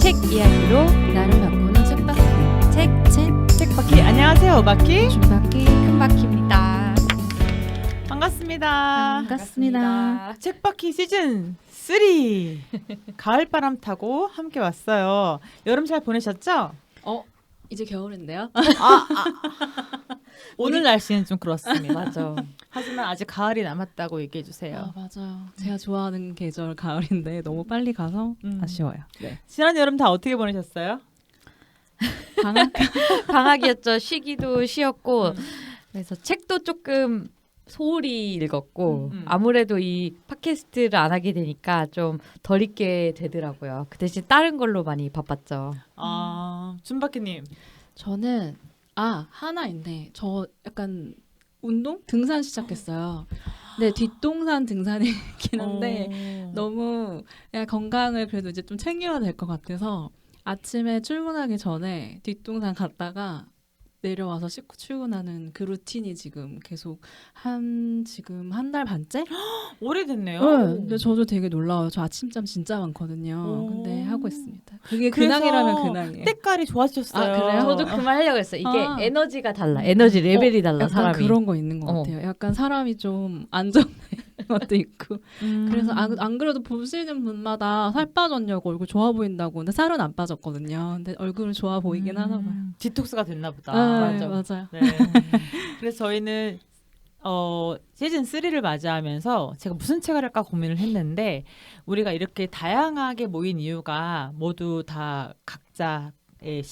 책 이야기로 나를 바꾸는 책바퀴 책바퀴. 안녕하세요, 오바퀴. 준바퀴 큰바퀴입니다. 반갑습니다. 책바퀴 시즌 3 가을바람 타고 함께 왔어요. 여름 잘 보내셨죠? 이제 겨울인데요? 오늘 날씨는 좀 그렇습니다. 맞아. 하지만 아직 가을이 남았다고 얘기해 주세요. 맞아요. 제가 좋아하는 계절 가을인데 너무 빨리 가서 아쉬워요. 네. 지난 여름 다 어떻게 보내셨어요? 방학이었죠. 쉬기도 쉬었고 그래서 책도 조금 소홀히 읽었고 아무래도 이 팟캐스트를 안 하게 되니까 좀 덜 읽게 되더라고요. 그 대신 다른 걸로 많이 바빴죠. 준바퀴님. 저는 하나인데 저 약간 운동? 등산 시작했어요. 근데 뒷동산 등산이긴 한데 너무 그냥 건강을 그래도 이제 좀 챙겨야 될 것 같아서 아침에 출근하기 전에 뒷동산 갔다가 내려와서 씻고 출근하는 그 루틴이 지금 계속 한 달 반째? 오래됐네요. 네, 근데 저도 되게 놀라워요. 저 아침잠 진짜 많거든요. 근데 하고 있습니다. 그게 그래서 근황이라면 근황이에요. 때깔이 좋아지셨어요. 아, 그래요? 저도 그 말 하려고 했어요. 이게 에너지가 달라. 에너지 레벨이 달라 약간 사람이. 그런 거 있는 것 같아요. 약간 사람이 좀 안정된 것도 있고. 그래서 안 그래도 보시는 분마다 살 빠졌냐고 얼굴 좋아 보인다고. 근데 살은 안 빠졌거든요. 근데 얼굴은 좋아 보이긴 하나 봐요. 디톡스가 됐나 보다. 맞아요. 네. 그래서 저희는 시즌 3를 맞이하면서 제가 무슨 책을 할까 고민을 했는데 우리가 이렇게 다양하게 모인 이유가 모두 다 각자의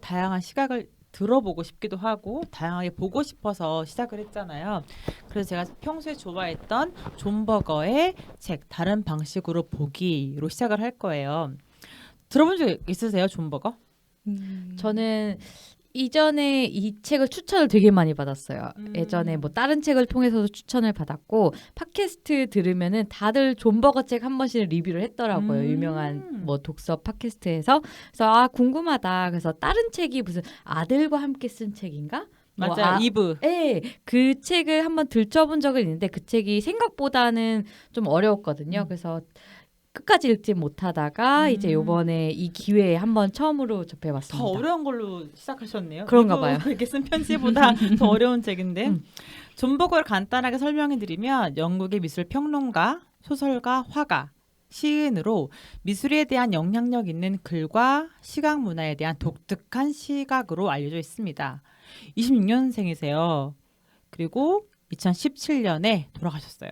다양한 시각을 들어보고 싶기도 하고 다양하게 보고 싶어서 시작을 했잖아요. 그래서 제가 평소에 좋아했던 존 버거의 책 다른 방식으로 보기로 시작을 할 거예요. 들어본 적 있으세요, 존 버거? 저는 이전에 이 책을 추천을 되게 많이 받았어요. 예전에 뭐 다른 책을 통해서도 추천을 받았고 팟캐스트 들으면은 다들 존 버거 책 한 번씩 리뷰를 했더라고요. 유명한 뭐 독서 팟캐스트에서. 그래서 궁금하다. 그래서 다른 책이 무슨 아들과 함께 쓴 책인가? 맞아요. 이브. 네, 그 책을 한번 들춰본 적은 있는데 그 책이 생각보다는 좀 어려웠거든요. 그래서 끝까지 읽지 못하다가 이제 요번에 이 기회에 한번 처음으로 접해봤습니다. 더 어려운 걸로 시작하셨네요. 그런가 봐요. 이렇게 쓴 편지보다 더 어려운 책인데 존 버거를 간단하게 설명해드리면 영국의 미술 평론가, 소설가, 화가, 시인으로 미술에 대한 영향력 있는 글과 시각 문화에 대한 독특한 시각으로 알려져 있습니다. 26년생이세요. 그리고 2017년에 돌아가셨어요.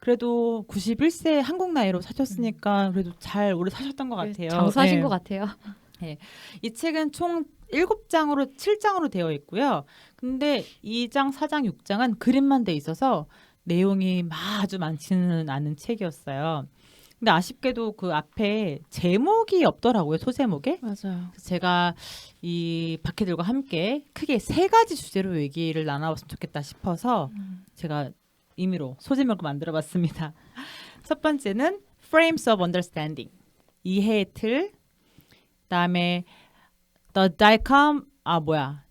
그래도 91세 한국 나이로 사셨으니까 그래도 잘 오래 사셨던 것 같아요. 장수하신 것 같아요. 네. 이 책은 총 7장으로 7장으로 되어 있고요. 근데 2장, 4장, 6장은 그림만 돼 있어서 내용이 아주 많지는 않은 책이었어요. 근데 아쉽게도 그 앞에 제목이 없더라고요. 소제목에. 맞아요. 그래서 제가 이 바퀴들과 함께 크게 3가지 주제로 얘기를 나눠봤으면 좋겠다 싶어서 제가 임의로 소제목을 만들어봤습니다. 첫 번째는 Frames of Understanding, 이해의 틀. 그다음에 The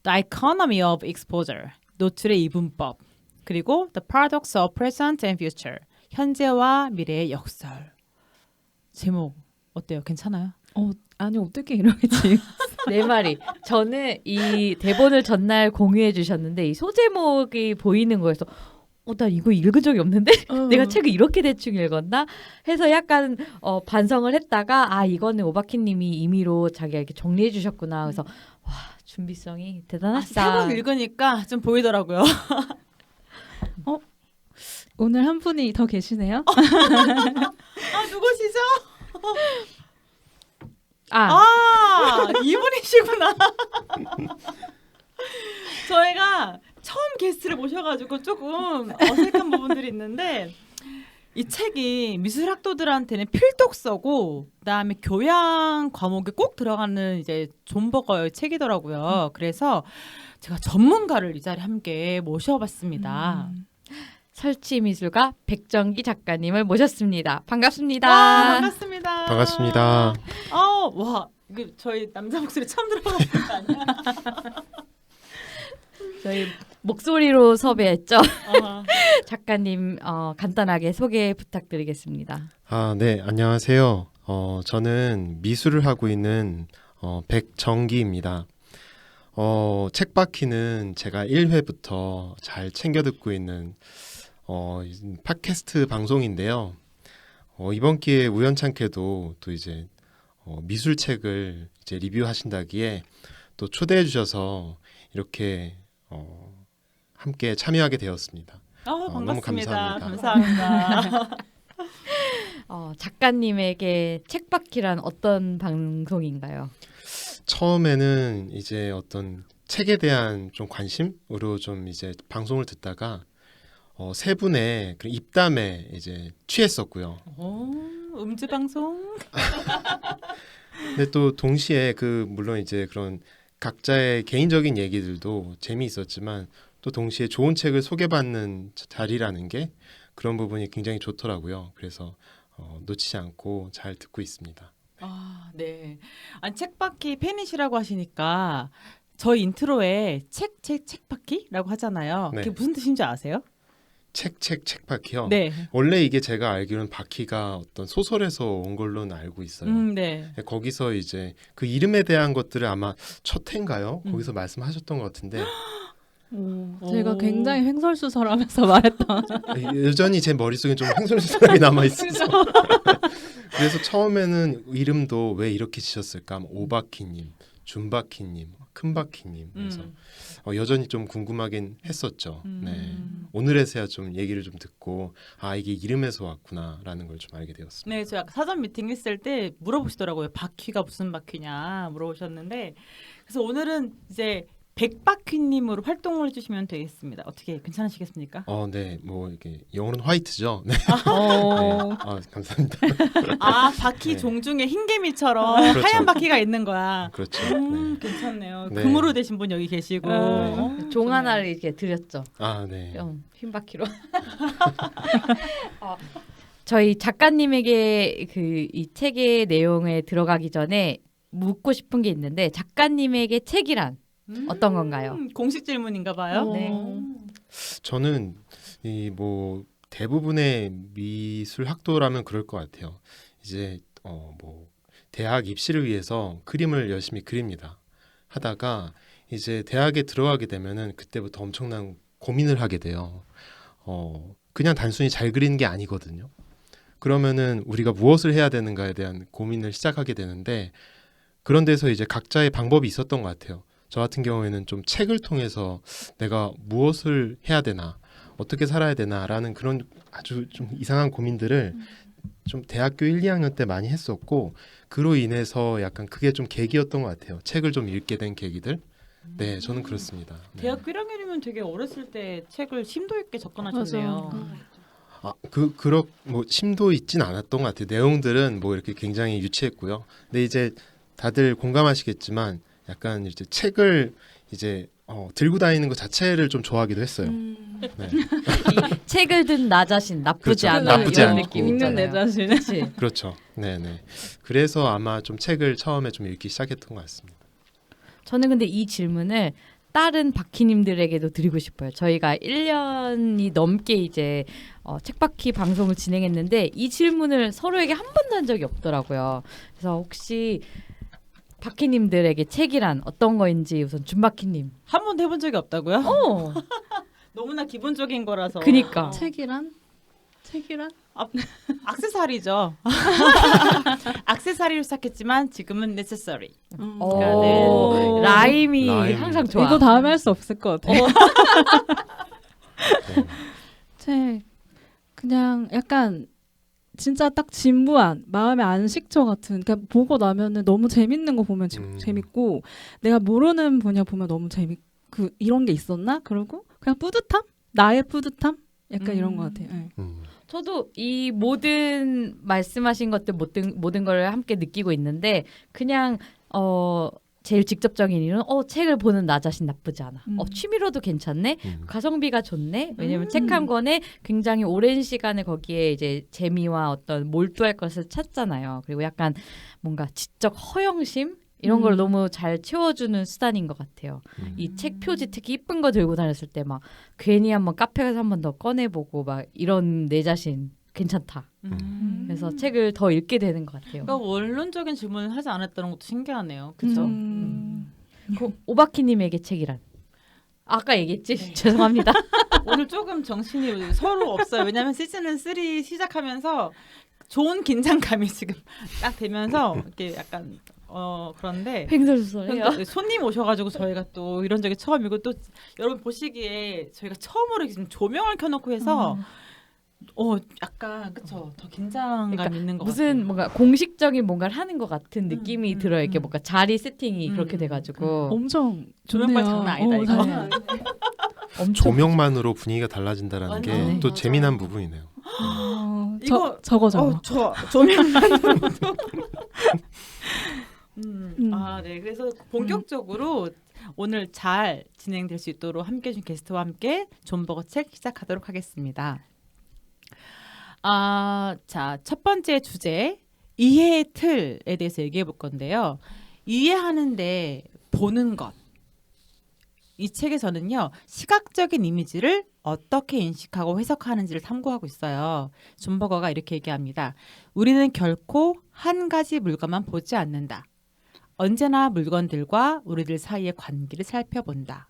Dichotomy of Exposure, 노출의 이분법. 그리고 The Paradox of Present and Future, 현재와 미래의 역설. 제목 어때요? 괜찮아요? 아니 어떻게 이렇게 지금 네 말이. 저는 이 대본을 전날 공유해 주셨는데 이 소제목이 보이는 거여서 나 이거 읽은 적이 없는데 내가 책을 이렇게 대충 읽었나 해서 약간 반성을 했다가 이거는 오바키님이 임의로 자기가 이렇게 정리해 주셨구나. 그래서 와 준비성이 대단하시다. 3번 읽으니까 좀 보이더라고요. 오늘 한 분이 더 계시네요. 누구시죠? 이분이시구나. 저희가 처음 게스트를 모셔가지고 조금 어색한 부분들이 있는데 이 책이 미술학도들한테는 필독서고 그다음에 교양 과목에 꼭 들어가는 이제 존 버거의 책이더라고요. 그래서 제가 전문가를 이 자리에 함께 모셔봤습니다. 설치미술가 백정기 작가님을 모셨습니다. 반갑습니다. 반갑습니다. 반갑습니다. 와, 이거 저희 남자 목소리 처음 들어보는 거 아니야? 저희 목소리로 섭외했죠. 작가님 간단하게 소개 부탁드리겠습니다. 네, 안녕하세요. 저는 미술을 하고 있는 백정기입니다. 책바퀴는 제가 1회부터 잘 챙겨 듣고 있는 팟캐스트 방송인데요. 이번 기회에 우연찮게도 또 이제 미술책을 이제 리뷰하신다기에 또 초대해 주셔서 이렇게 함께 참여하게 되었습니다. 반갑습니다. 너무 감사합니다. 감사합니다. 작가님에게 책바퀴란 어떤 방송인가요? 처음에는 이제 어떤 책에 대한 좀 관심으로 좀 이제 방송을 듣다가 세 분의 그런 입담에 이제 취했었고요. 음주 방송. 근데 또 동시에 물론 이제 그런 각자의 개인적인 얘기들도 재미있었지만 또 동시에 좋은 책을 소개받는 자리라는 게 그런 부분이 굉장히 좋더라고요. 그래서 놓치지 않고 잘 듣고 있습니다. 네. 아니, 책바퀴 팬이시라고 하시니까 저희 인트로에 책바퀴라고 하잖아요. 네. 그게 무슨 뜻인지 아세요? 책바퀴요. 네. 원래 이게 제가 알기로는 바퀴가 어떤 소설에서 온 걸로는 알고 있어요. 네. 거기서 이제 그 이름에 대한 것들을 아마 첫 회인가요? 거기서 말씀하셨던 것 같은데 제가 오. 굉장히 횡설수설하면서 말했던. 여전히 제 머릿속에 좀 횡설수설하게 남아있어서 그래서 처음에는 이름도 왜 이렇게 지셨을까? 오바키님, 준바키님, 큰바키님 그래서 여전히 좀 궁금하긴 했었죠. 네. 오늘에서야 좀 얘기를 좀 듣고 이게 이름에서 왔구나라는 걸 좀 알게 되었습니다. 네, 저 사전 미팅 했을 때 물어보시더라고요. 바퀴가 무슨 바퀴냐 물어보셨는데 그래서 오늘은 이제 백바퀴님으로 활동을 해주시면 되겠습니다. 어떻게 괜찮으시겠습니까? 네, 뭐 이게 영어로는 화이트죠. 네. 감사합니다. 바퀴 네. 종 중에 흰개미처럼 그렇죠. 하얀 바퀴가 있는 거야. 그렇죠. 네. 괜찮네요. 네. 금으로 되신 분 여기 계시고 종 하나를 이렇게 드렸죠. 네. 흰 바퀴로. 저희 작가님에게 이 책의 내용에 들어가기 전에 묻고 싶은 게 있는데 작가님에게 책이란 어떤 건가요? 공식 질문인가 봐요. 네. 저는 뭐 대부분의 미술 학도라면 그럴 것 같아요. 이제 뭐 대학 입시를 위해서 그림을 열심히 그립니다. 하다가 이제 대학에 들어가게 되면은 그때부터 엄청난 고민을 하게 돼요. 그냥 단순히 잘 그리는 게 아니거든요. 그러면은 우리가 무엇을 해야 되는가에 대한 고민을 시작하게 되는데 그런 데서 이제 각자의 방법이 있었던 것 같아요. 저 같은 경우에는 좀 책을 통해서 내가 무엇을 해야 되나, 어떻게 살아야 되나라는 그런 아주 좀 이상한 고민들을 좀 대학교 1, 2학년 때 많이 했었고 그로 인해서 약간 그게 좀 계기였던 것 같아요. 책을 좀 읽게 된 계기들. 네, 저는 그렇습니다. 네. 대학교 1학년이면 되게 어렸을 때 책을 심도 있게 접근하셨네요. 뭐 심도 있진 않았던 것 같아요. 내용들은 뭐 이렇게 굉장히 유치했고요. 근데 이제 다들 공감하시겠지만 약간 이제 책을 이제 들고 다니는 것 자체를 좀 좋아하기도 했어요. 네. 이 책을 든 나 자신 나쁘지 그렇죠. 않아 나쁘지 이런 않고. 느낌 읽는 내 있잖아요. 자신. 그렇지. 그렇죠. 네네. 그래서 아마 좀 책을 처음에 좀 읽기 시작했던 것 같습니다. 저는 근데 이 질문을 다른 바퀴님들에게도 드리고 싶어요. 저희가 1년이 넘게 이제 책바퀴 방송을 진행했는데 이 질문을 서로에게 한 번도 한 적이 없더라고요. 그래서 혹시 바퀴님들에게 책이란 어떤 거인지 우선 준바퀴님. 한 번도 해본 적이 없다고요? 어, 너무나 기본적인 거라서. 그니까. 책이란? 액세서리죠. 액세서리로 시작했지만 지금은 necessary. 오, 라임이 라임. 항상 좋아. 이거 다음에 할 수 없을 것 같아. 네. 책 그냥 약간 진짜 딱 진부한 마음의 안식처 같은. 그러니까 보고 나면은 너무 재밌는 거 보면 재밌고 내가 모르는 분야 보면 너무 이런 게 있었나? 그리고 그냥 뿌듯함? 나의 뿌듯함? 약간 이런 것 같아요. 네. 저도 이 모든 말씀하신 것들 모든 걸 함께 느끼고 있는데 그냥 제일 직접적인 이유는 책을 보는 나 자신 나쁘지 않아. 취미로도 괜찮네. 가성비가 좋네. 왜냐면 책 한 권에 굉장히 오랜 시간을 거기에 이제 재미와 어떤 몰두할 것을 찾잖아요. 그리고 약간 뭔가 지적 허영심 이런 걸 너무 잘 채워주는 수단인 것 같아요. 이 책 표지 특히 이쁜 거 들고 다녔을 때 막 괜히 한번 카페 가서 한 번 더 꺼내보고 막 이런 내 자신 괜찮다. 그래서 책을 더 읽게 되는 것 같아요. 그러니까 원론적인 질문을 하지 않았다는 것도 신기하네요. 그렇죠? 오바키님에게 책이란? 아까 얘기했지? 죄송합니다. 오늘 조금 정신이 서로 없어요. 왜냐하면 시즌은 3 시작하면서 좋은 긴장감이 지금 딱 되면서 이렇게 약간 그런데 횡설수설해요. 그러니까 손님 오셔가지고 저희가 또 이런 적이 처음이고 또 여러분 보시기에 저희가 처음으로 지금 조명을 켜놓고 해서 약간 그쵸 더 긴장감 그러니까 있는 것 무슨 같아요. 뭔가 공식적인 뭔가를 하는 것 같은 느낌이 들어요. 이렇게 뭔가 자리 세팅이 그렇게 돼가지고 엄청 조명빨 좋네요. 장난 아니다, 이거. 장난 아니다. 엄청 조명만으로 분위기가 달라진다라는 완전. 게 네. 또 맞아. 재미난 부분이네요. 이거- 저거. 저 조명만으로도. 네. 그래서 본격적으로 오늘 잘 진행될 수 있도록 함께해 준 게스트와 함께 존버거 책 시작하도록 하겠습니다. 자, 첫 번째 주제 이해의 틀에 대해서 얘기해 볼 건데요. 이해하는데 보는 것. 이 책에서는요. 시각적인 이미지를 어떻게 인식하고 해석하는지를 탐구하고 있어요. 존버거가 이렇게 얘기합니다. 우리는 결코 한 가지 물건만 보지 않는다. 언제나 물건들과 우리들 사이의 관계를 살펴본다.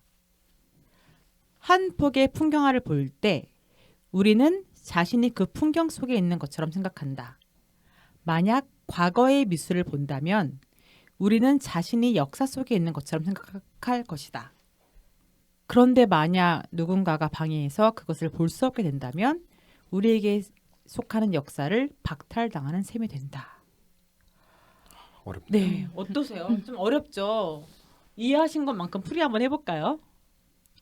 한 폭의 풍경화를 볼 때 우리는 자신이 그 풍경 속에 있는 것처럼 생각한다. 만약 과거의 미술을 본다면 우리는 자신이 역사 속에 있는 것처럼 생각할 것이다. 그런데 만약 누군가가 방해해서 그것을 볼 수 없게 된다면 우리에게 속하는 역사를 박탈당하는 셈이 된다. 어렵네요. 네, 어떠세요? 좀 어렵죠? 이해하신 것만큼 풀이 한번 해볼까요?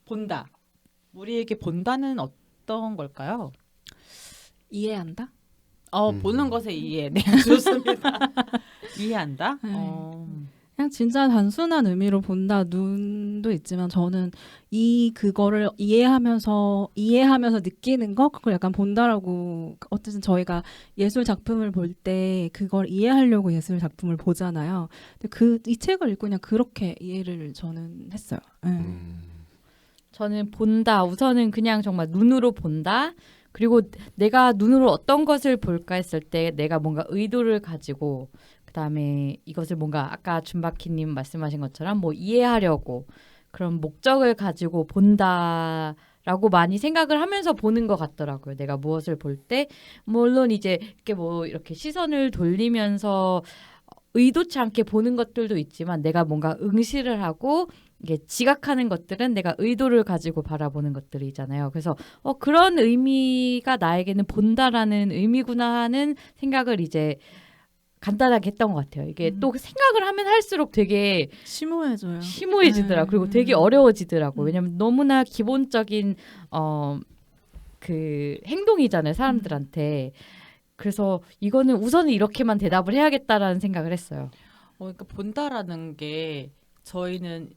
본다. 우리에게 본다는 어떤 걸까요? 이해한다? 보는 것에 이해. 네, 좋습니다. 이해한다? 그냥 진짜 단순한 의미로 본다 눈도 있지만 저는 그거를 이해하면서 느끼는 거 그걸 약간 본다라고 어쨌든 저희가 예술 작품을 볼 때 그걸 이해하려고 예술 작품을 보잖아요. 근데 이 책을 읽고 그냥 그렇게 이해를 저는 했어요. 저는 본다. 우선은 그냥 정말 눈으로 본다. 그리고 내가 눈으로 어떤 것을 볼까 했을 때 내가 뭔가 의도를 가지고 그다음에 이것을 뭔가 아까 준바키님 말씀하신 것처럼 뭐 이해하려고 그런 목적을 가지고 본다라고 많이 생각을 하면서 보는 것 같더라고요. 내가 무엇을 볼 때 물론 이제 이렇게 시선을 돌리면서 의도치 않게 보는 것들도 있지만 내가 뭔가 응시를 하고 이게 지각하는 것들은 내가 의도를 가지고 바라보는 것들이잖아요. 그래서 그런 의미가 나에게는 본다라는 의미구나 하는 생각을 이제 간단하게 했던 것 같아요. 이게 또 생각을 하면 할수록 되게 심오해져요. 심오해지더라고요. 그리고 되게 어려워지더라고요. 왜냐면 너무나 기본적인 그 행동이잖아요. 사람들한테. 그래서 이거는 우선은 이렇게만 대답을 해야겠다라는 생각을 했어요. 그러니까 본다라는 게 저희는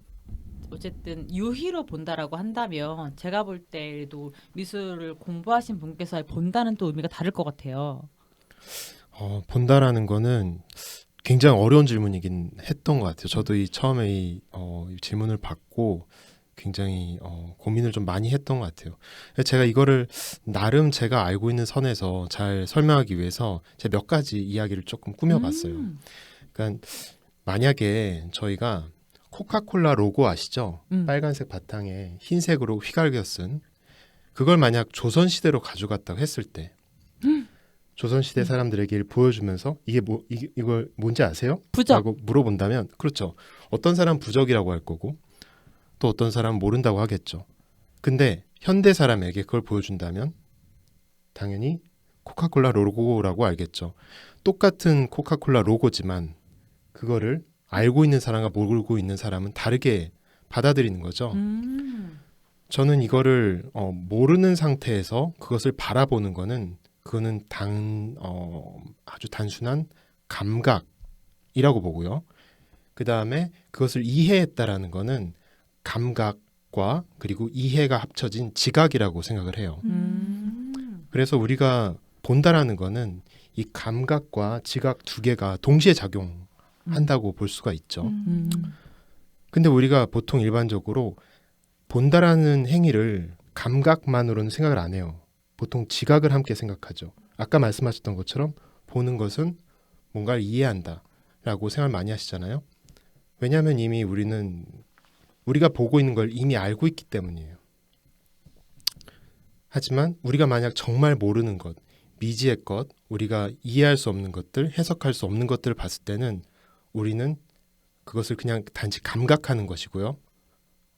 어쨌든 유희로 본다라고 한다면 제가 볼 때도 미술을 공부하신 분께서 본다는 또 의미가 다를 것 같아요. 본다라는 거는 굉장히 어려운 질문이긴 했던 것 같아요. 저도 처음에 이 질문을 받고 굉장히 고민을 좀 많이 했던 것 같아요. 제가 이거를 나름 제가 알고 있는 선에서 잘 설명하기 위해서 제가 몇 가지 이야기를 조금 꾸며봤어요. 그러니까 만약에 저희가 코카콜라 로고 아시죠? 빨간색 바탕에 흰색으로 휘갈겨 쓴 그걸 만약 조선시대로 가져갔다고 했을 때 조선시대 사람들에게 보여주면서 이걸 뭔지 아세요? 부적. 라고 물어본다면 그렇죠. 어떤 사람 부적이라고 할 거고 또 어떤 사람은 모른다고 하겠죠. 근데 현대 사람에게 그걸 보여준다면 당연히 코카콜라 로고라고 알겠죠. 똑같은 코카콜라 로고지만 그거를 알고 있는 사람과 모르고 있는 사람은 다르게 받아들이는 거죠. 저는 이거를 모르는 상태에서 그것을 바라보는 거는 그거는 아주 단순한 감각이라고 보고요. 그 다음에 그것을 이해했다라는 거는 감각과 그리고 이해가 합쳐진 지각이라고 생각을 해요. 그래서 우리가 본다라는 거는 이 감각과 지각 두 개가 동시에 작용한다고 볼 수가 있죠. 근데 우리가 보통 일반적으로 본다라는 행위를 감각만으로는 생각을 안 해요. 보통 지각을 함께 생각하죠. 아까 말씀하셨던 것처럼 보는 것은 뭔가를 이해한다라고 생각 많이 하시잖아요. 왜냐하면 이미 우리가 보고 있는 걸 이미 알고 있기 때문이에요. 하지만 우리가 만약 정말 모르는 것, 미지의 것, 우리가 이해할 수 없는 것들, 해석할 수 없는 것들을 봤을 때는 우리는 그것을 그냥 단지 감각하는 것이고요.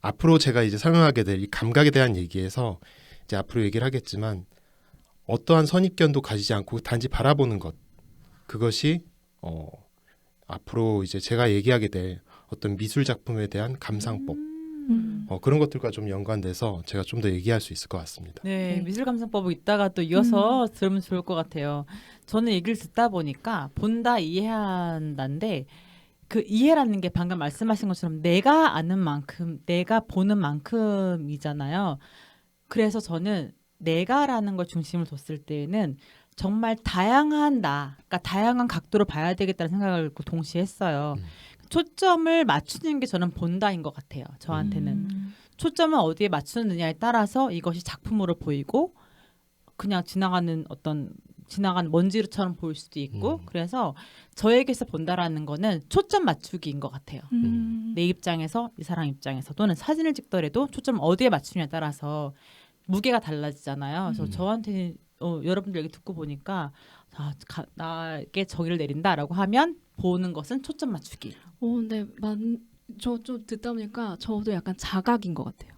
앞으로 제가 이제 설명하게 될 이 감각에 대한 얘기에서 이제 앞으로 얘기를 하겠지만 어떠한 선입견도 가지지 않고 단지 바라보는 것, 그것이 앞으로 이제 제가 얘기하게 될 어떤 미술 작품에 대한 감상법, 그런 것들과 좀 연관돼서 제가 좀 더 얘기할 수 있을 것 같습니다. 네, 네. 미술 감상법을 이따가 또 이어서 들으면 좋을 것 같아요. 저는 얘기를 듣다 보니까 본다 이해한다인데 그 이해라는 게 방금 말씀하신 것처럼 내가 아는 만큼, 내가 보는 만큼이잖아요. 그래서 저는 내가라는 걸 중심을 뒀을 때에는 정말 다양한 그러니까 다양한 각도로 봐야 되겠다는 생각을 동시에 했어요. 초점을 맞추는 게 저는 본다인 것 같아요. 저한테는. 초점을 어디에 맞추느냐에 따라서 이것이 작품으로 보이고 그냥 지나가는 먼지처럼 보일 수도 있고 그래서 저에게서 본다라는 거는 초점 맞추기인 것 같아요. 내 입장에서 이 사람 입장에서 또는 사진을 찍더라도 초점 어디에 맞추냐에 따라서 무게가 달라지잖아요. 그래서 저한테는 여러분들 얘기 듣고 보니까 나에게 정의를 내린다라고 하면 보는 것은 초점 맞추기. 근데 저 좀 듣다 보니까 저도 약간 자각인 것 같아요.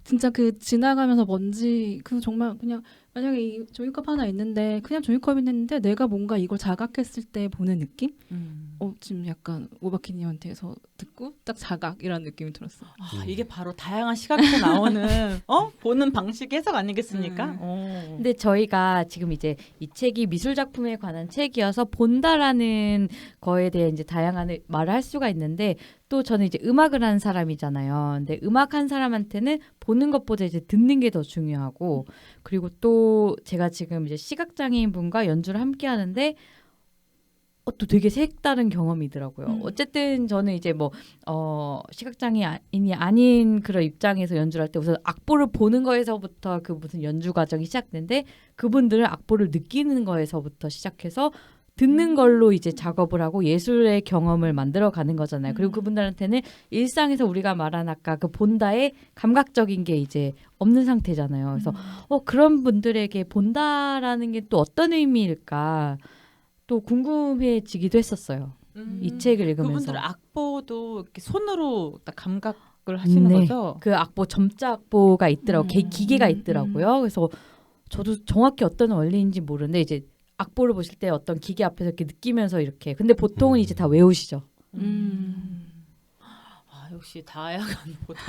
진짜 그 지나가면서 먼지 그 정말 그냥 만약에 이 종이컵 하나 있는데 그냥 종이컵이 있는데 내가 뭔가 이걸 자각했을 때 보는 느낌? 지금 약간 오바키님한테서 듣고 딱 자각 이런 느낌이 들었어요. 이게 바로 다양한 시각에서 나오는 보는 방식 해석 아니겠습니까? 근데 저희가 지금 이제 이 책이 미술 작품에 관한 책이어서 본다라는 거에 대해 이제 다양한 말을 할 수가 있는데 또 저는 이제 음악을 하는 사람이잖아요. 근데 음악한 사람한테는 보는 것보다 이제 듣는 게 더 중요하고 그리고 또 제가 지금 이제 시각장애인 분과 연주를 함께 하는데 또 되게 색다른 경험이더라고요. 어쨌든 저는 이제 뭐 시각장애인이 아닌 그런 입장에서 연주를 할 때 우선 악보를 보는 거에서부터 그 무슨 연주 과정이 시작되는데 그분들은 악보를 느끼는 거에서부터 시작해서 듣는 걸로 이제 작업을 하고 예술의 경험을 만들어 가는 거잖아요. 그리고 그분들한테는 일상에서 우리가 말한 아까 그 본다의 감각적인 게 이제 없는 상태잖아요. 그래서 그런 분들에게 본다라는 게 또 어떤 의미일까 또 궁금해지기도 했었어요. 이 책을 읽으면서. 그분들은 악보도 이렇게 손으로 딱 감각을 하시는 거죠? 그 악보 점자 악보가 있더라고. 기계가 있더라고요. 그래서 저도 정확히 어떤 원리인지 모르는데 이제 악보를 보실 때 어떤 기계 앞에서 이렇게 느끼면서 이렇게. 근데 보통은 이제 다 외우시죠. 역시 다양한 보다.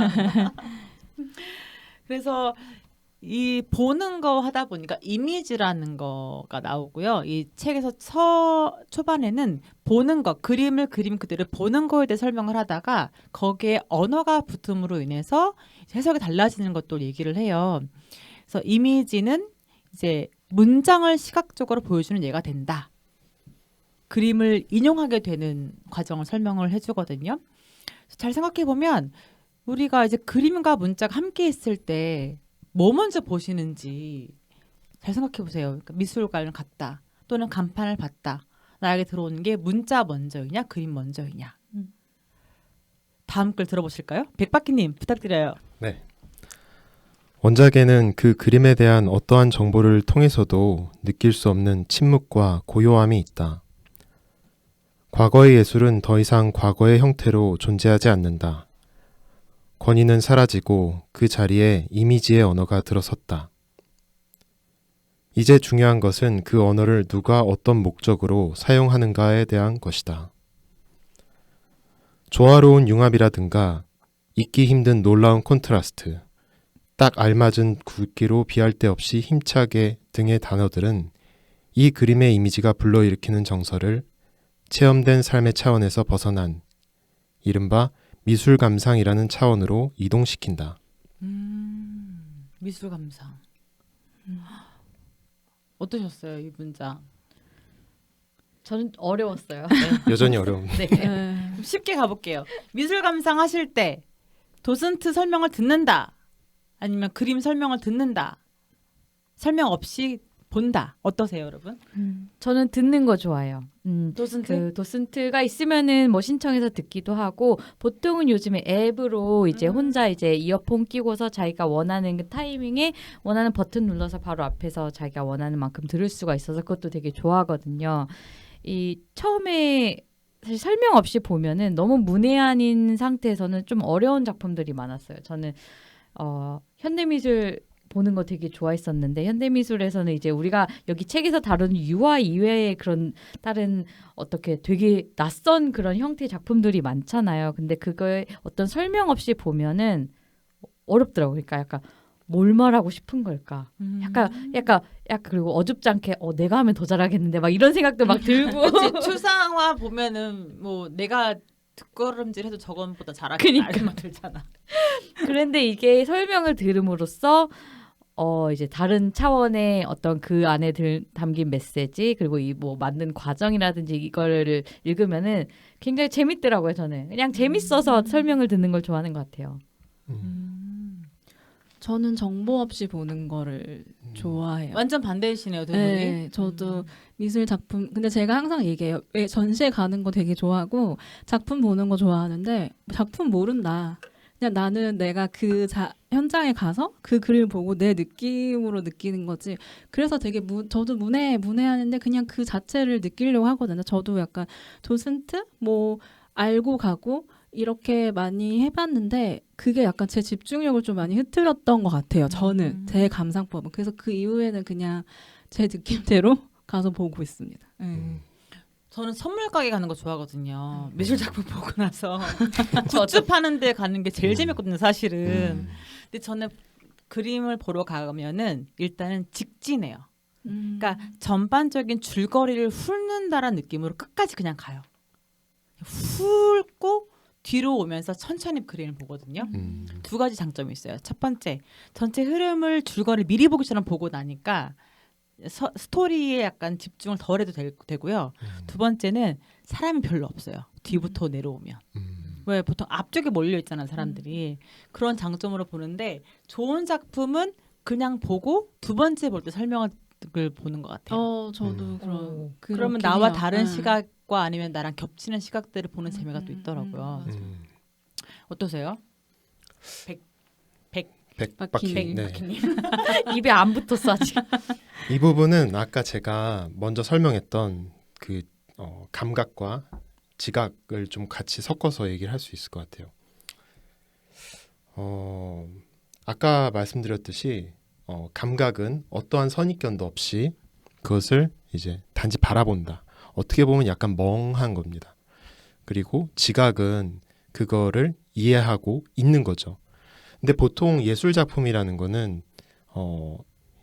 그래서 이 보는 거 하다 보니까 이미지라는 거가 나오고요. 이 책에서 초반에는 보는 거, 그림을 그림 그대로 보는 거에 대해 설명을 하다가 거기에 언어가 붙음으로 인해서 해석이 달라지는 것도 얘기를 해요. 그래서 이미지는 이제 문장을 시각적으로 보여주는 예가 된다. 그림을 인용하게 되는 과정을 설명을 해주거든요. 잘 생각해 보면 우리가 이제 그림과 문자가 함께 있을 때 뭐 먼저 보시는지 잘 생각해 보세요. 그러니까 미술관을 갔다 또는 간판을 봤다. 나에게 들어오는 게 문자 먼저이냐 그림 먼저이냐. 다음 글 들어보실까요? 백박희님 부탁드려요. 네. 원작에는 그 그림에 대한 어떠한 정보를 통해서도 느낄 수 없는 침묵과 고요함이 있다. 과거의 예술은 더 이상 과거의 형태로 존재하지 않는다. 권위는 사라지고 그 자리에 이미지의 언어가 들어섰다. 이제 중요한 것은 그 언어를 누가 어떤 목적으로 사용하는가에 대한 것이다. 조화로운 융합이라든가 잊기 힘든 놀라운 콘트라스트, 딱 알맞은 굵기로 비할 데 없이 힘차게 등의 단어들은 이 그림의 이미지가 불러일으키는 정서를 체험된 삶의 차원에서 벗어난 이른바 미술 감상이라는 차원으로 이동시킨다. 미술 감상. 어떠셨어요, 이 문장? 저는 어려웠어요. 여전히 어려운. 네. 그럼 쉽게 가볼게요. 미술 감상 하실 때 도슨트 설명을 듣는다. 아니면 그림 설명을 듣는다. 설명 없이 본다. 어떠세요, 여러분? 저는 듣는 거 좋아해요. 도슨트? 그 도슨트가 있으면은 뭐 신청해서 듣기도 하고 보통은 요즘에 앱으로 이제 혼자 이제 이어폰 끼고서 자기가 원하는 그 타이밍에 원하는 버튼 눌러서 바로 앞에서 자기가 원하는 만큼 들을 수가 있어서 그것도 되게 좋아하거든요. 이 처음에 사실 설명 없이 보면은 너무 문외한인 상태에서는 좀 어려운 작품들이 많았어요. 저는 현대미술 보는 거 되게 좋아했었는데 현대미술에서는 이제 우리가 여기 책에서 다루는 유화 이외의 그런 다른 어떻게 되게 낯선 그런 형태의 작품들이 많잖아요. 근데 그거에 어떤 설명 없이 보면은 어렵더라고요. 그러니까 약간 뭘 말하고 싶은 걸까? 약간 그리고 어줍지 않게 내가 하면 더 잘하겠는데 막 이런 생각도 막 들고 그치, 추상화 보면은 뭐 내가 뒷걸음질해도 저건보다 잘하겠다 그러니까. 이런 말 들잖아. 그런데 이게 설명을 들음으로써 이제 다른 차원의 어떤 그 안에 담긴 메시지 그리고 이 뭐 만든 과정이라든지 이거를 읽으면은 굉장히 재밌더라고요. 저는 그냥 재밌어서 설명을 듣는 걸 좋아하는 것 같아요. 저는 정보 없이 보는 거를 좋아해요. 완전 반대이시네요, 두 분이. 네, 저도 미술 작품 근데 제가 항상 얘기해요. 왜 전시회 가는 거 되게 좋아하고 작품 보는 거 좋아하는데 작품 모른다. 그냥 나는 내가 그 현장에 가서 그 그림을 보고 내 느낌으로 느끼는 거지. 그래서 되게 저도 문외하는데 그냥 그 자체를 느끼려고 하거든요. 저도 약간 도슨트 뭐 알고 가고 이렇게 많이 해봤는데 그게 약간 제 집중력을 좀 많이 흐트렸던 것 같아요. 저는 제 감상법은. 그래서 그 이후에는 그냥 제 느낌대로 가서 보고 있습니다. 저는 선물 가게 가는 거 좋아하거든요. 미술 작품 보고 나서 굿즈 파는 데 가는 게 제일 재밌거든요, 사실은. 근데 저는 그림을 보러 가면은 일단은 직진해요. 그러니까 전반적인 줄거리를 훑는다라는 느낌으로 끝까지 그냥 가요. 훑고 뒤로 오면서 천천히 그림을 보거든요. 두 가지 장점이 있어요. 첫 번째, 전체 흐름을 줄거리 미리 보기처럼 보고 나니까 스토리에 약간 집중을 덜 해도 되고요. 두 번째는 사람이 별로 없어요. 뒤부터 내려오면. 왜 보통 앞쪽에 몰려 있잖아요, 사람들이. 그런 장점으로 보는데 좋은 작품은 그냥 보고 두 번째 볼 때 설명을 보는 것 같아요. 저도 그러면 나와 다른 시각과 아니면 나랑 겹치는 시각들을 보는 재미가 또 있더라고요. 어떠세요? 백바퀴. 네. 입에 안 붙었어 아직. 이 부분은 아까 제가 먼저 설명했던 그 감각과 지각을 좀 같이 섞어서 얘기를 할 수 있을 것 같아요. 아까 말씀드렸듯이 감각은 어떠한 선입견도 없이 그것을 이제 단지 바라본다. 어떻게 보면 약간 멍한 겁니다. 그리고 지각은 그거를 이해하고 있는 거죠. 근데 보통 예술 작품이라는 거는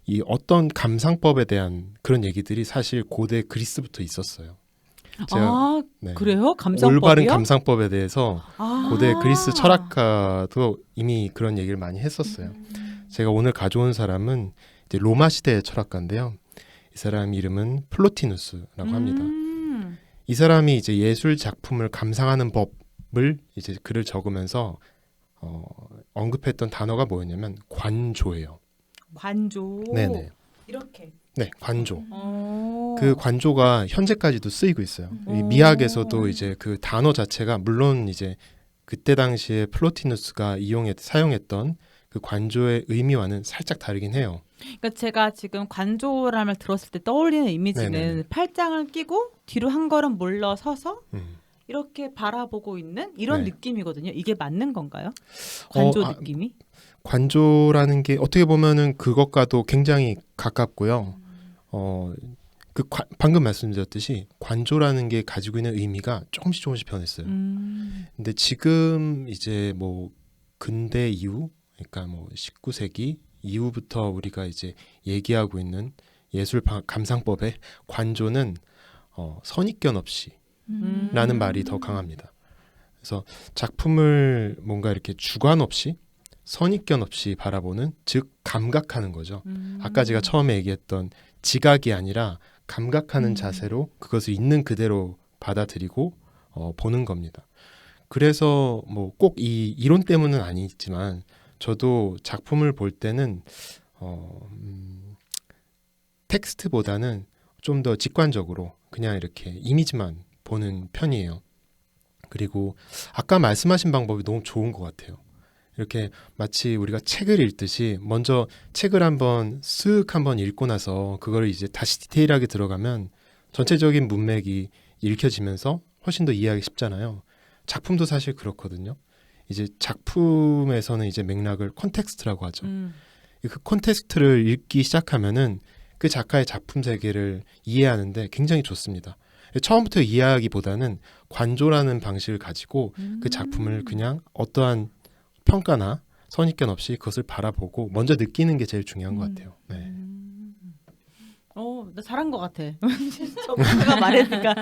이 어떤 감상법에 대한 그런 얘기들이 사실 고대 그리스부터 있었어요. 제가 네. 그래요? 감상법이요? 올바른 감상법에 대해서 아. 고대 그리스 철학가도 이미 그런 얘기를 많이 했었어요. 제가 오늘 가져온 사람은 이제 로마 시대의 철학가인데요. 이 사람 이름은 플로티누스라고 합니다. 이 사람이 이제 예술 작품을 감상하는 법을 이제 글을 적으면서 언급했던 단어가 뭐였냐면 관조예요. 관조. 네네. 이렇게. 네, 관조. 그 관조가 현재까지도 쓰이고 있어요. 이 미학에서도 이제 그 단어 자체가 물론 이제 그때 당시에 플로티누스가 사용했던 그 관조의 의미와는 살짝 다르긴 해요. 그러니까 제가 지금 관조라는 들었을 때 떠올리는 이미지는 네네네. 팔짱을 끼고 뒤로 한 걸음 물러서서 이렇게 바라보고 있는 이런 네. 느낌이거든요. 이게 맞는 건가요? 관조 느낌이? 관조라는 게 어떻게 보면은 그것과도 굉장히 가깝고요. 방금 말씀드렸듯이 관조라는 게 가지고 있는 의미가 조금씩 변했어요. 근데 지금 이제 뭐 근대 이후, 그러니까 뭐 19세기 이후부터 우리가 이제 얘기하고 있는 예술 감상법의 관조는 선입견 없이 라는 말이 더 강합니다. 그래서 작품을 뭔가 이렇게 주관 없이 선입견 없이 바라보는, 즉 감각하는 거죠. 아까 제가 처음에 얘기했던 지각이 아니라 감각하는 자세로 그것을 있는 그대로 받아들이고 보는 겁니다. 그래서 뭐 꼭 이 이론 때문은 아니지만 저도 작품을 볼 때는 텍스트보다는 좀 더 직관적으로 그냥 이렇게 이미지만 보는 편이에요. 그리고 아까 말씀하신 방법이 너무 좋은 것 같아요. 이렇게 마치 우리가 책을 읽듯이 먼저 책을 한번 쓱 한번 읽고 나서 그걸 이제 다시 디테일하게 들어가면 전체적인 문맥이 읽혀지면서 훨씬 더 이해하기 쉽잖아요. 작품도 사실 그렇거든요. 이제 작품에서는 이제 맥락을 컨텍스트라고 하죠. 그 컨텍스트를 읽기 시작하면은 그 작가의 작품 세계를 이해하는데 굉장히 좋습니다. 처음부터 이해하기보다는 관조라는 방식을 가지고 그 작품을 그냥 어떠한 평가나 선입견 없이 그것을 바라보고 먼저 느끼는 게 제일 중요한 것 같아요. 네. 나 잘한 것 같아. 전문가가 말했으니까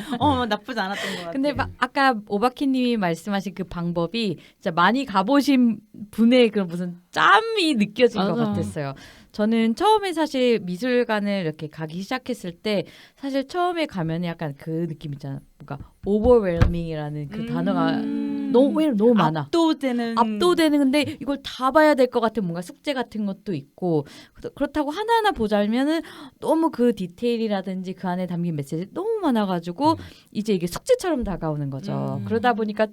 나쁘지 않았던 것 같아. 근데 아까 오바키님이 말씀하신 그 방법이 진짜 많이 가보신 분의 그 무슨 짬이 느껴진 것 맞아. 같았어요. 저는 처음에 사실 미술관을 이렇게 가기 시작했을 때 사실 처음에 가면 약간 그 느낌 있잖아요. 뭔가 overwhelming이라는 그 단어가 너무 많아. 압도되는 근데 이걸 다 봐야 될 것 같은 뭔가 숙제 같은 것도 있고 그렇다고 하나하나 보자면은 너무 그 디테일이라든지 그 안에 담긴 메시지 너무 많아가지고 이제 이게 숙제처럼 다가오는 거죠. 그러다 보니까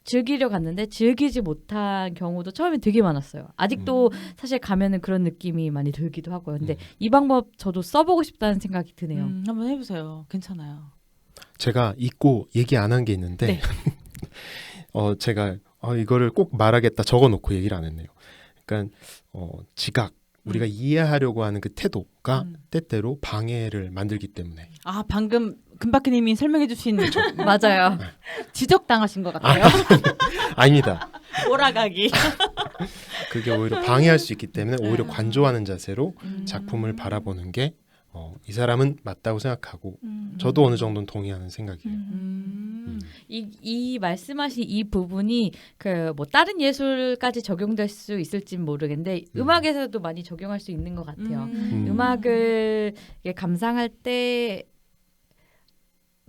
즐기려 갔는데 즐기지 못한 경우도 처음에 되게 많았어요. 아직도 사실 가면은 그런 느낌이 많이 들기도 하고요. 근데 이 방법 저도 써보고 싶다는 생각이 드네요. 한번 해보세요. 괜찮아요. 제가 잊고 얘기 안 한 게 있는데 네. 제가 이거를 꼭 말하겠다 적어놓고 얘기를 안 했네요. 그러니까 지각 우리가 이해하려고 하는 그 태도가 때때로 방해를 만들기 때문에. 방금 금박희님이 설명해주신 맞아요. 지적당하신 것 같아요. 아닙니다. 오라가기. 그게 오히려 방해할 수 있기 때문에 오히려 관조하는 자세로 작품을 바라보는 게 이 사람은 맞다고 생각하고 저도 어느 정도는 동의하는 생각이에요. 이 말씀하신 이 부분이 그 뭐 다른 예술까지 적용될 수 있을진 모르겠는데 음악에서도 많이 적용할 수 있는 것 같아요. 음악을 감상할 때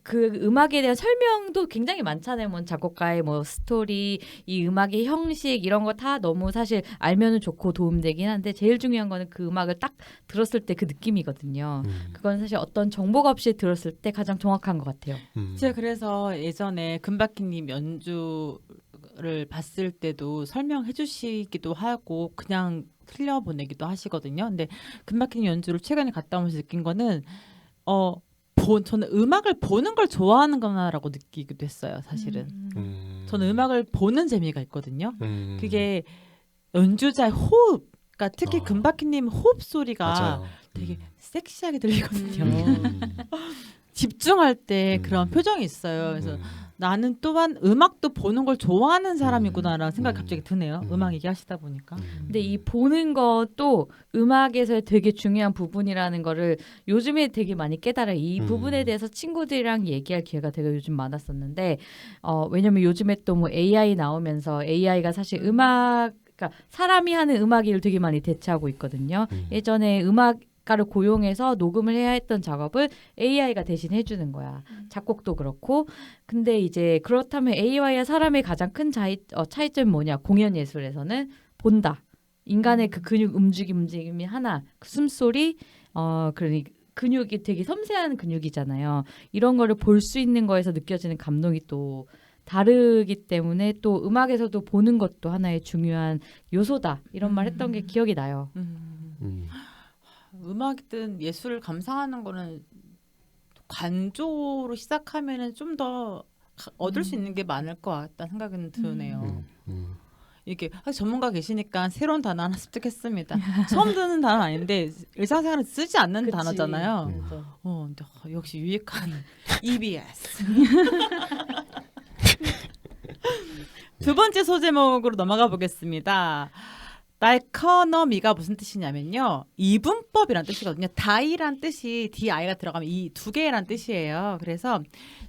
그 음악에 대한 설명도 굉장히 많잖아요. 뭐 작곡가의 뭐 스토리, 이 음악의 형식 이런 거 다 너무 사실 알면은 좋고 도움되긴 한데 제일 중요한 거는 그 음악을 딱 들었을 때 그 느낌이거든요. 그건 사실 어떤 정보가 없이 들었을 때 가장 정확한 것 같아요. 제가 그래서 예전에 금박희님 연주를 봤을 때도 설명해 주시기도 하고 그냥 틀려보내기도 하시거든요. 근데 금박희님 연주를 최근에 갔다 오면서 느낀 거는 저는 음악을 보는 걸 좋아하는구나라고 느끼기도 했어요. 사실은 저는 음악을 보는 재미가 있거든요. 그게 연주자의 호흡, 그러니까 특히 금박희님 호흡 소리가 맞아요. 되게 섹시하게 들리거든요. 집중할 때 그런 표정이 있어요. 그래서 나는 또한 음악도 보는 걸 좋아하는 사람이구나라는 생각이 갑자기 드네요. 음악 얘기하시다 보니까. 근데 이 보는 것도 음악에서의 되게 중요한 부분이라는 거를 요즘에 되게 많이 깨달아요. 이 부분에 대해서 친구들이랑 얘기할 기회가 되게 요즘 많았었는데 왜냐면 요즘에 또 뭐 AI 나오면서 AI가 사실 그러니까 사람이 하는 음악 일을 되게 많이 대체하고 있거든요. 예전에 음악가를 고용해서 녹음을 해야 했던 작업을 AI가 대신 해주는 거야. 작곡도 그렇고. 근데 이제 그렇다면 AI와 사람의 가장 큰 차이점이 뭐냐? 공연 예술에서는 본다. 인간의 그 근육 움직임이 하나, 그 숨소리, 그러니 근육이 되게 섬세한 근육이잖아요. 이런 거를 볼 수 있는 거에서 느껴지는 감동이 또 다르기 때문에 또 음악에서도 보는 것도 하나의 중요한 요소다. 이런 말 했던 게 기억이 나요. 음악이든 예술을 감상하는 거는 관조로 시작하면은 좀 더 얻을 수 있는 게 많을 것 같다는 생각은 드네요. 이게 전문가 계시니까 새로운 단어 하나 습득했습니다. 처음 듣는 단어 아닌데 일상생활에 쓰지 않는 그치. 단어잖아요. 근데 역시 유익한 EBS. 두 번째 소제목으로 넘어가 보겠습니다. 날커너미가 무슨 뜻이냐면요. 이분법이란 뜻이거든요. 다이란 뜻이 DI가 들어가면 이 두 개란 뜻이에요. 그래서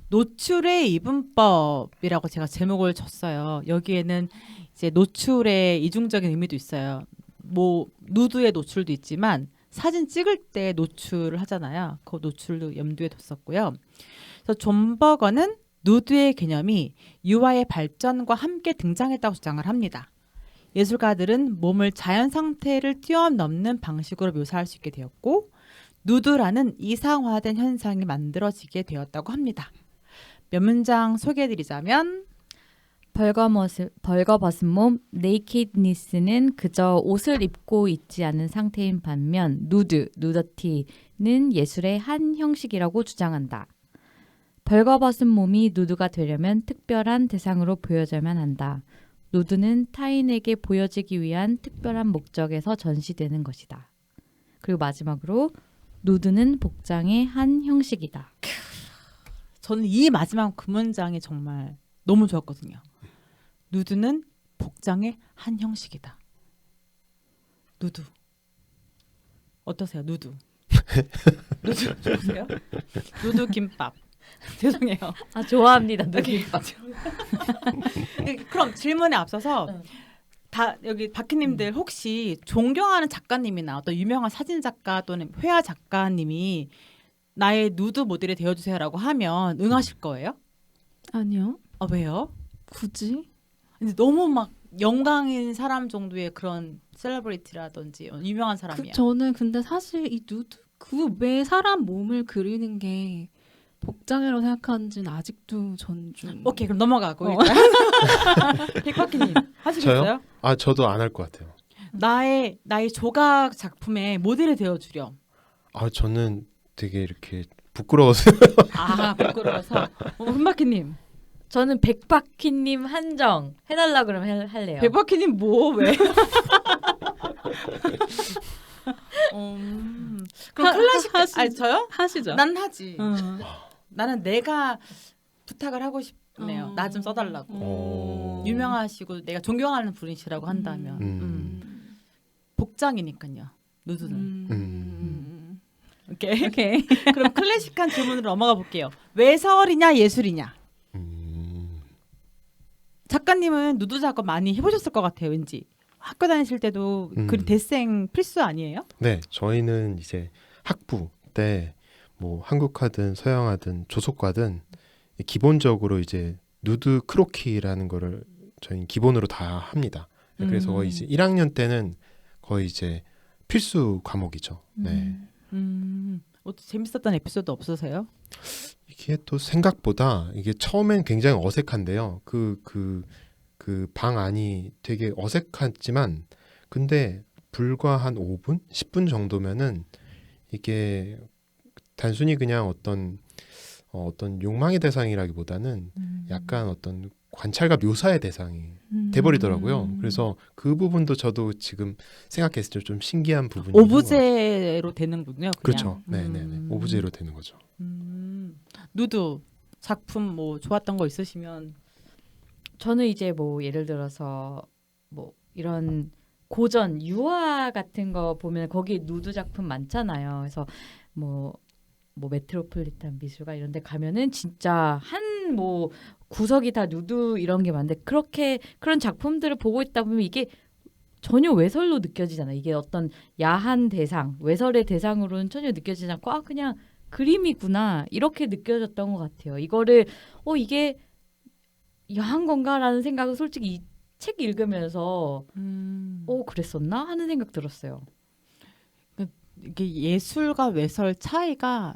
노출의 이분법이라고 제가 제목을 줬어요. 여기에는 이제 노출의 이중적인 의미도 있어요. 뭐 누드의 노출도 있지만 사진 찍을 때 노출을 하잖아요. 그 노출도 염두에 뒀었고요. 그래서 존 버거는 누드의 개념이 유화의 발전과 함께 등장했다고 주장을 합니다. 예술가들은 몸을 자연 상태를 뛰어넘는 방식으로 묘사할 수 있게 되었고 누드라는 이상화된 현상이 만들어지게 되었다고 합니다. 몇 문장 소개해드리자면 벌거벗은 몸 nakedness는 그저 옷을 입고 있지 않은 상태인 반면 누더티는 예술의 한 형식이라고 주장한다. 벌거벗은 몸이 누드가 되려면 특별한 대상으로 보여져야만 한다. 누드는 타인에게 보여지기 위한 특별한 목적에서 전시되는 것이다. 그리고 마지막으로 누드는 복장의 한 형식이다. 저는 이 마지막 그 문장이 정말 너무 좋았거든요. 누드는 복장의 한 형식이다. 누드 어떠세요? 누드 누드 좋으세요? 누드 김밥 죄송해요. 아 좋아합니다. 여기 그럼 질문에 앞서서 다 여기 바퀴님들 혹시 존경하는 작가님이나 어떤 유명한 사진 작가 또는 회화 작가님이 나의 누드 모델이 되어주세요라고 하면 응하실 거예요? 아니요. 아 왜요? 굳이? 근데 너무 막 영광인 사람 정도의 그런 셀러브리티라든지 유명한 사람이야. 저는 근데 사실 이 누드 그 왜 사람 몸을 그리는 게 복장이라고 생각하는지는 아직도 전 좀. 오케이 그럼 넘어가고 백바퀴님 하시겠어요? 아 저도 안 할 것 같아요. 나의 조각 작품의 모델이 되어주렴. 아 저는 되게 이렇게 부끄러워서 아 부끄러워서. 금바퀴님. 저는 백바퀴님 한정 해달라 그러면 할래요. 백바퀴님 뭐 왜? 그럼 클래식 아니 저요? 하시죠. 난 하지. 어. 나는 내가 부탁을 하고 싶네요. 어. 나 좀 써달라고. 오. 유명하시고 내가 존경하는 분이시라고 한다면 복장이니까요. 누드는. 오케이. 오케이. 그럼 클래식한 질문으로 넘어가 볼게요. 외설이냐 예술이냐? 작가님은 누드 작업 많이 해보셨을 것 같아요. 왠지 학교 다니실 때도 그 대생 필수 아니에요? 네, 저희는 이제 학부 때 뭐 한국화든 서양화든 조속화든 기본적으로 이제 누드 크로키라는 거를 저희 기본으로 다 합니다. 그래서 거의 이제 1학년 때는 거의 이제 필수 과목이죠. 네. 재밌었던 에피소드 없으세요? 이게 또 생각보다 이게 처음엔 굉장히 어색한데요. 그 방 안이 되게 어색하지만 근데 불과 한 5분, 10분 정도면은 이게 단순히 그냥 어떤 욕망의 대상이라기보다는 약간 어떤 관찰과 묘사의 대상이 돼버리더라고요. 그래서 그 부분도 저도 지금 생각했을 때 좀 신기한 부분이 오브제로 되는군요. 그냥. 그렇죠. 네네네. 오브제로 되는 거죠. 누드 작품 뭐 좋았던 거 있으시면 저는 이제 뭐 예를 들어서 뭐 이런 고전 유화 같은 거 보면 거기 누드 작품 많잖아요. 그래서 뭐 메트로폴리탄 미술관 이런 데 가면은 진짜 한 뭐 구석이 다 누드 이런 게 많은데 그런 작품들을 보고 있다 보면 이게 전혀 외설로 느껴지잖아요. 이게 어떤 야한 대상, 외설의 대상으로는 전혀 느껴지지 않고 그냥 그림이구나 이렇게 느껴졌던 것 같아요. 이거를 이게 야한 건가라는 생각은 솔직히 이 책 읽으면서 그랬었나 하는 생각 들었어요. 이게 예술과 외설 차이가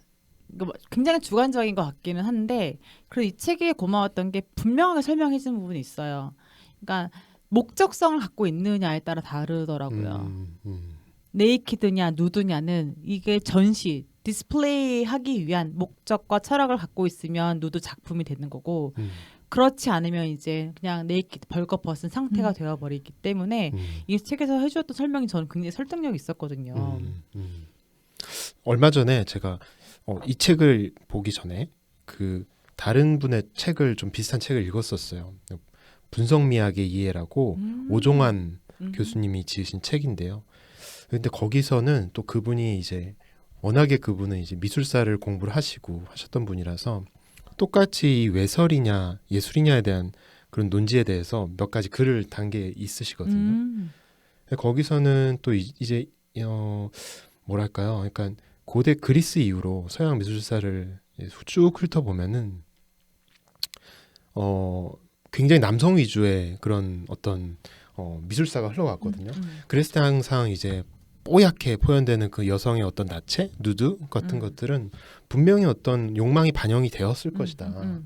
굉장히 주관적인 것 같기는 한데 그래도 이 책이 고마웠던 게 분명하게 설명해 주는 부분이 있어요. 그러니까 목적성을 갖고 있느냐에 따라 다르더라고요. 네이키드냐 누드냐는 이게 전시, 디스플레이 하기 위한 목적과 철학을 갖고 있으면 누드 작품이 되는 거고 그렇지 않으면 이제 그냥 네이키드 벌거벗은 상태가 되어버리기 때문에 이 책에서 해주었던 설명이 저는 굉장히 설득력이 있었거든요. 얼마 전에 제가 이 책을 보기 전에 그 다른 분의 책을 좀 비슷한 책을 읽었었어요. 분석미학의 이해라고 오종환 교수님이 지으신 책인데요. 근데 거기서는 또 그분이 이제 워낙에 그분은 이제 미술사를 공부를 하시고 하셨던 분이라서 똑같이 이 외설이냐 예술이냐에 대한 그런 논지에 대해서 몇 가지 글을 단 게 있으시거든요. 거기서는 또 이제 뭐랄까요? 그러니까 고대 그리스 이후로 서양 미술사를 쭉 훑어보면은 굉장히 남성 위주의 그런 어떤 미술사가 흘러갔거든요. 그랬을 때 항상 이제 뽀얗게 표현되는 그 여성의 어떤 나체, 누드 같은 것들은 분명히 어떤 욕망이 반영이 되었을 것이다.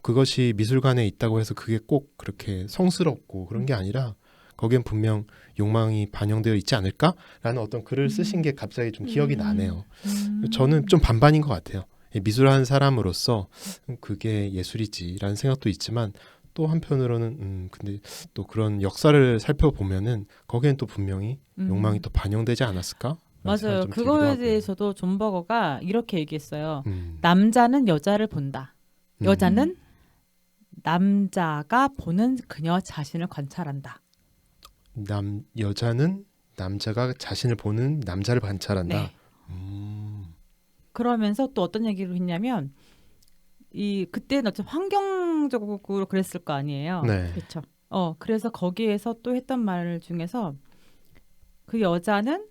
그것이 미술관에 있다고 해서 그게 꼭 그렇게 성스럽고 그런 게 아니라 거기엔 분명 욕망이 반영되어 있지 않을까라는 어떤 글을 쓰신 게 갑자기 좀 기억이 나네요. 저는 좀 반반인 것 같아요. 미술하는 사람으로서 그게 예술이지라는 생각도 있지만 또 한편으로는 근데 또 그런 역사를 살펴보면은 거기엔 또 분명히 욕망이 또 반영되지 않았을까? 맞아요. 그거에 대해서도 존 버거가 이렇게 얘기했어요. 남자는 여자를 본다. 여자는 남자가 보는 그녀 자신을 관찰한다. 여자는 남자가 자신을 보는 남자를 관찰한다. 네. 그러면서 또 어떤 얘기를 했냐면 그때는 어떤 환경적으로 그랬을 거 아니에요. 네. 그렇죠. 그래서 거기에서 또 했던 말 중에서 그 여자는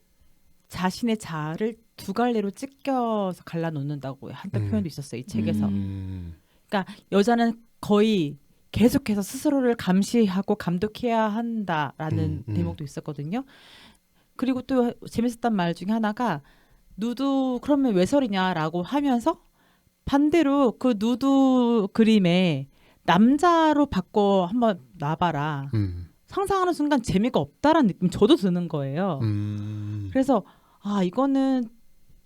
자신의 자아를 두 갈래로 찢겨서 갈라놓는다고 한때 표현도 있었어요. 이 책에서. 그러니까 여자는 거의 계속해서 스스로를 감시하고 감독해야 한다라는 대목도 있었거든요. 그리고 또 재밌었던 말 중에 하나가 누드 그러면 외설이냐라고 하면서 반대로 그 누드 그림에 남자로 바꿔 한번 놔봐라. 상상하는 순간 재미가 없다라는 느낌 저도 드는 거예요. 그래서 이거는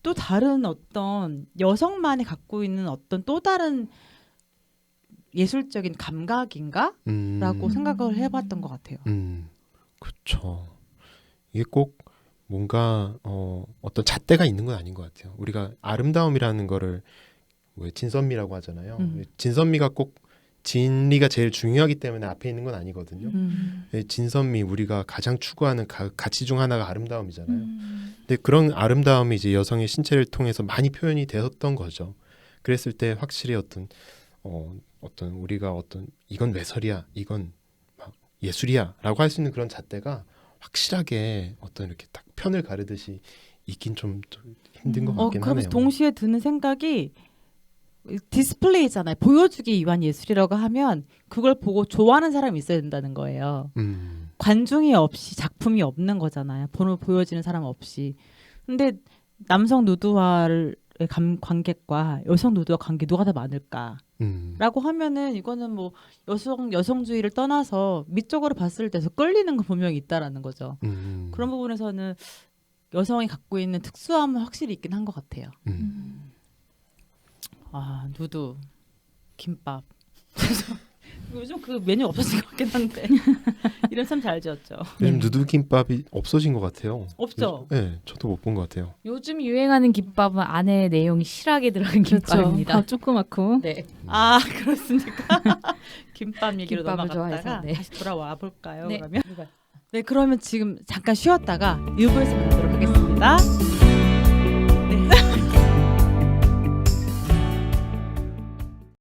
또 다른 어떤 여성만이 갖고 있는 어떤 또 다른 예술적인 감각인가? 라고 생각을 해봤던 것 같아요. 그렇죠. 이게 꼭 뭔가 어떤 잣대가 있는 건 아닌 것 같아요. 우리가 아름다움이라는 거를 진선미라고 하잖아요. 진선미가 꼭 진리가 제일 중요하기 때문에 앞에 있는 건 아니거든요. 진선미 우리가 가장 추구하는 가치 중 하나가 아름다움이잖아요. 근데 그런 아름다움이 이제 여성의 신체를 통해서 많이 표현이 되었던 거죠. 그랬을 때 확실히 어떤 우리가 이건 외설이야, 이건 막 예술이야라고 할 수 있는 그런 잣대가 확실하게 어떤 이렇게 딱 편을 가르듯이 있긴 좀 힘든 것 같긴 그럼 하네요. 동시에 드는 생각이 디스플레이잖아요. 보여주기 위한 예술이라고 하면 그걸 보고 좋아하는 사람이 있어야 된다는 거예요. 관중이 없이 작품이 없는 거잖아요. 보여지는 사람 없이. 근데 남성 누드화의 관객과 여성 누드화 관객 누가 더 많을까? 라고 하면은 이거는 뭐 여성주의를 떠나서 미적으로 봤을 때서 끌리는 거 분명히 있다라는 거죠. 그런 부분에서는 여성이 갖고 있는 특수함은 확실히 있긴 한 것 같아요. 누드 김밥 요즘 그 메뉴 없어진 것 같긴 한데 이름 참 잘 지었죠. 요즘 누드김밥이 없어진 것 같아요. 없죠? 네, 저도 못 본 것 같아요. 요즘 유행하는 김밥은 안에 내용이 실하게 들어간 그렇죠. 김밥입니다. 밥 조그맣고. 네. 그렇습니까? 김밥 얘기로 김밥을 넘어갔다가 좋아해서, 네. 다시 돌아와 볼까요? 네. 그러면 네, 그러면 지금 잠깐 쉬었다가 2부에서 만나도록 하겠습니다.